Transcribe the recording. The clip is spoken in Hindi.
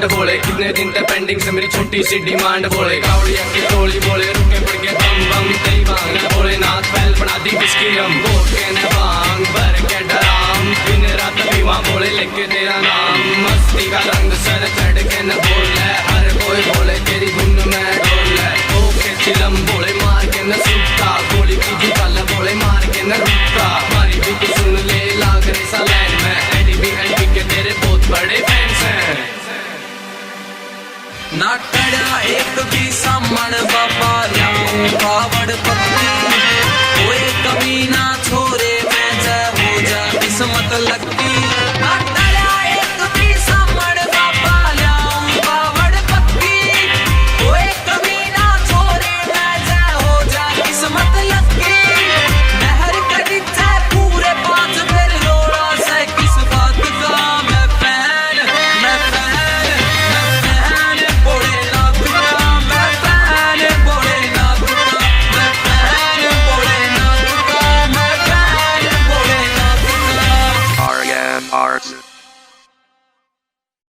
कांड बोले कितने दिन तक पेंडिंग से मेरी छोटी सी डिमांड बोले कावड़िया की टोली बोले रुके पड़ के बम बम तेरी मांग बोले नाथ फैल बना दी किसकी हम वोट के न भांग भर के डराम दिन रात पीवा बोले लेके तेरा नाम मस्ती का रंग सर चढ़ के न बोले हर कोई बोले तेरी धुन में डोले ओके चिलम बोले मार के न सूखता गोली की जी कल बोले मार के न रुकता मारी भी तो सुन ले लाग रे सा लैंड में एडी भी एंटी के तेरे बहुत बड़े फैंस हैं ना टड़ा एक भी सामन बाबा लाऊं कावड़